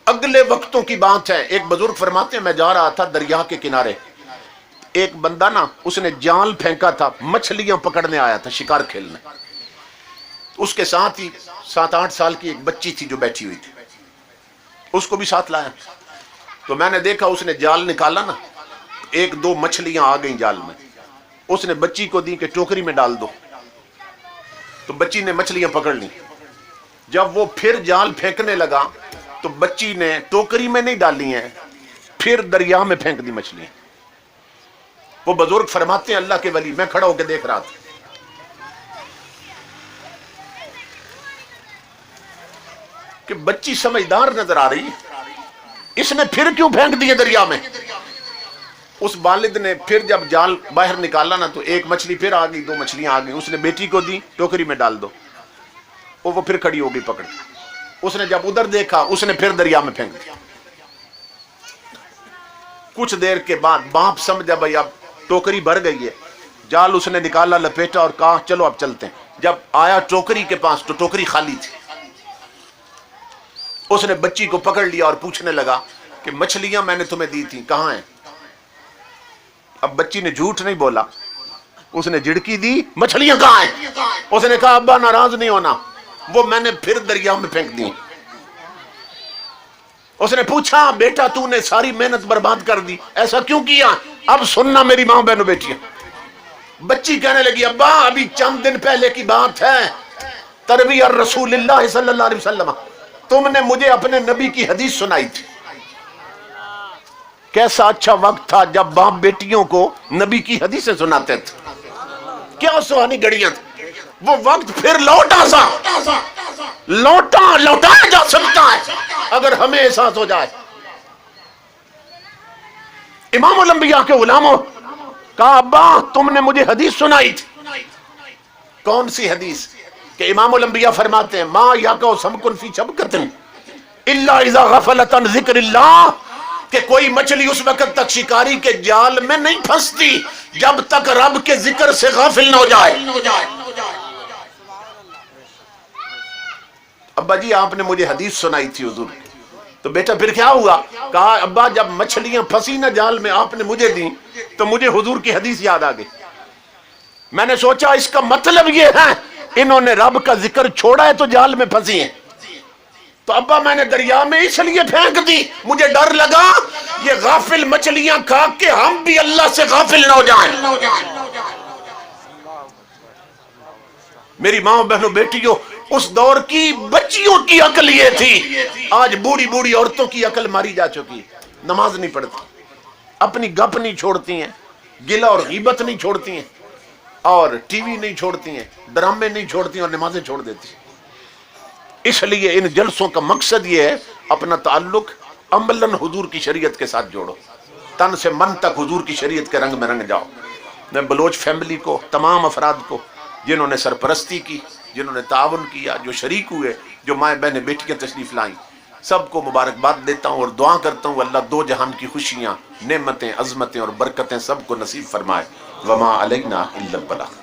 اگلے وقتوں کی بات ہے، ایک بزرگ فرماتے ہیں میں جا رہا تھا دریا کے کنارے، ایک بندہ نا اس نے جال پھینکا تھا، مچھلیاں پکڑنے آیا تھا، شکار کھیلنے، اس کے ساتھ ہی 7-8 سال کی ایک بچی تھی جو بیٹھی ہوئی تھی، اس کو بھی ساتھ لایا۔ تو میں نے دیکھا اس نے جال نکالا نا، 1-2 مچھلیاں آ گئیں جال میں، اس نے بچی کو دی کہ ٹوکری میں ڈال دو، تو بچی نے مچھلیاں پکڑ لی۔ جب وہ پھر جال پھینکنے لگا تو بچی نے ٹوکری میں نہیں ڈالی ہیں، پھر دریا میں پھینک دی مچھلیاں۔ وہ بزرگ فرماتے ہیں اللہ کے ولی، میں کھڑا ہو کے دیکھ رہا تھا، کہ بچی سمجھدار نظر آ رہی، اس نے پھر کیوں پھینک دیے دریا میں؟ اس والد نے پھر جب جال باہر نکالا نا تو 1 مچھلی پھر آ گئی، 2 مچھلیاں آ گئی، اس نے بیٹی کو دی ٹوکری میں ڈال دو، وہ پھر کھڑی ہو گئی پکڑ، اس نے جب ادھر دیکھا اس نے پھر دریا میں پھینک دیا۔ کچھ دیر کے بعد باپ سمجھا بھائی اب ٹوکری بھر گئی ہے، جال اس نے نکالا، لپیٹا اور کہا چلو اب چلتے ہیں۔ جب آیا ٹوکری کے پاس تو ٹوکری خالی تھی، اس نے بچی کو پکڑ لیا اور پوچھنے لگا کہ مچھلیاں میں نے تمہیں دی تھی کہاں ہیں؟ اب بچی نے جھوٹ نہیں بولا، اس نے جھڑکی دی مچھلیاں کہاں ہیں؟ اس نے کہا ابا ناراض نہیں ہونا، وہ میں نے پھر دریا میں پھینک دی۔ اس نے پوچھا بیٹا تو نے ساری محنت برباد کر دی، ایسا کیوں کیا؟ اب سننا میری ماں بہنوں بیٹیاں، بچی کہنے لگی ابا ابھی چند دن پہلے کی بات ہے، تروی الرسول اللہ صلی اللہ علیہ وسلم، تم نے مجھے اپنے نبی کی حدیث سنائی تھی۔ کیسا اچھا وقت تھا جب باپ بیٹیوں کو نبی کی حدیثیں سناتے تھے، کیا سہانی گھڑیاں تھیں۔ وہ وقت پھر لوٹایا جا سکتا ہے اگر ہمیں احساس ہو جائے۔ امام الانبیاء کے غلاموں کہا ابا تم نے مجھے حدیث سنائی تھی، کون سی حدیث؟ کہ امام الانبیاء فرماتے ہیں ما یقع سمک فی شبکۃ الا اذا غفلت عن ذکر اللہ، کہ کوئی مچھلی اس وقت تک شکاری کے جال میں نہیں پھنستی جب تک رب کے ذکر سے غافل نہ ہو جائے۔ ابا جی آپ نے مجھے حدیث سنائی تھی حضور، تو بیٹا پھر کیا ہوا؟ کہا ابا جب مچھلیاں پھنسی نہ جال میں آپ نے مجھے دی تو مجھے حضور کی حدیث یاد آ گئی، میں نے سوچا اس کا مطلب یہ ہے انہوں نے رب کا ذکر چھوڑا ہے تو جال میں پھنسی ہیں، تو ابا میں نے دریا میں اس لیے پھینک دی، مجھے ڈر لگا یہ غافل مچھلیاں کھا کے ہم بھی اللہ سے غافل نہ ہو جائیں۔ میری ماں بہنوں بیٹیوں، اس دور کی بچیوں کی عقل یہ تھی، آج بوڑھی بوڑھی عورتوں کی عقل ماری جا چکی، نماز نہیں پڑھتی، اپنی گپ نہیں چھوڑتی ہیں، گلہ اور غیبت نہیں چھوڑتی ہیں، اور ٹی وی نہیں چھوڑتی ہیں، ڈرامے نہیں چھوڑتی ہیں، اور نمازیں چھوڑ دیتی ہیں۔ اس لیے ان جلسوں کا مقصد یہ ہے اپنا تعلق عملاً حضور کی شریعت کے ساتھ جوڑو، تن سے من تک حضور کی شریعت کے رنگ میں رنگ جاؤ۔ میں بلوچ فیملی کو، تمام افراد کو جنہوں نے سرپرستی کی، جنہوں نے تعاون کیا، جو شریک ہوئے، جو مائیں بہنیں بیٹیاں تشریف لائیں، سب کو مبارکباد دیتا ہوں اور دعا کرتا ہوں اللہ 2 جہان کی خوشیاں، نعمتیں، عظمتیں اور برکتیں سب کو نصیب فرمائے۔ وما علینا الا البلاغ۔